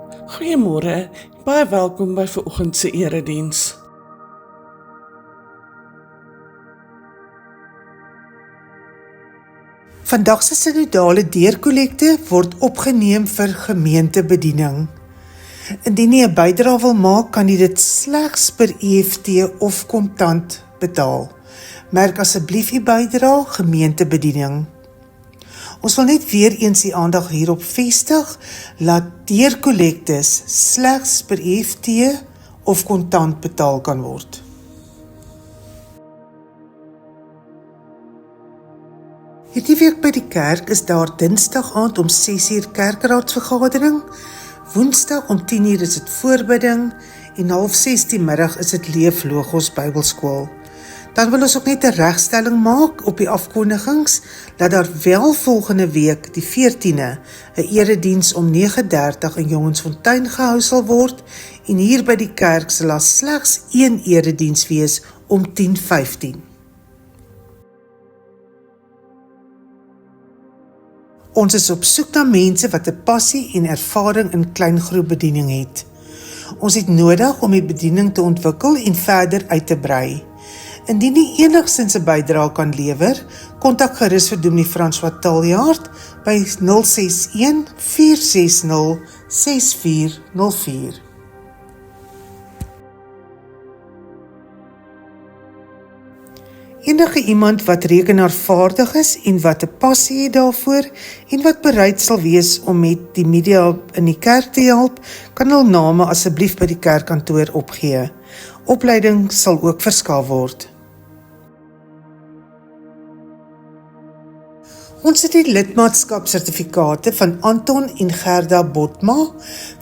Goeiemôre, baie welkom by vanoggend se erediens. Vandag se sinodale deurkollekte word opgeneem vir gemeentebediening. Indien jy 'n bydrae wil maak, kan jy dit slegs per EFT of kontant betaal. Merk asseblief u bydrae gemeentebediening. Ons wil net weer eens die aandag hierop vestig, laat deurkollektes slegs per EFT of kontant betaal kan word. Hierdie week by die kerk is daar Dinsdag aand om 6:00 kerkraadsvergadering, Woensdag om 10:00 is dit voorbidding en 5:30 die middag is dit Leef Logos Bybelskool. Dan wil ons ook net 'n regstelling maak op die afkondigings, dat daar wel volgende week, die 14e, 'n erediens om 9:30 in Jongensfontein gehou sal word en hier by die kerk sal daar slegs een erediens wees om 10:15. Ons is op soek na mense wat 'n passie en ervaring in kleingroepbediening het. Ons het nodig om die bediening te ontwikkel en verder uit te brei. Indien jy enigstens 'n bydrae kan lewer, kontak gerus vir Dominee François Taljaard by 061 460 6404. Enige iemand wat rekenaarvaardig is en wat 'n passie het daarvoor en wat bereid sal wees om met die media in die kerk te help, kan hul name asseblief by die kerkkantoor opgee. Opleiding sal ook verskaf word. Ons het die lidmaatskapsertifikate van Anton en Gerda Botma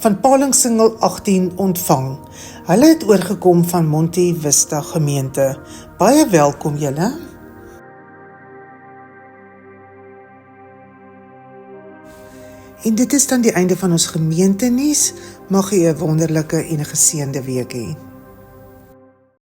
van Palingsingel 18 ontvang. Hulle het oorgekom van Monte Vista gemeente. Baie welkom julle. En dit is dan die einde van ons gemeentenuus. Mag jy 'n wonderlike en 'n geseënde week hê.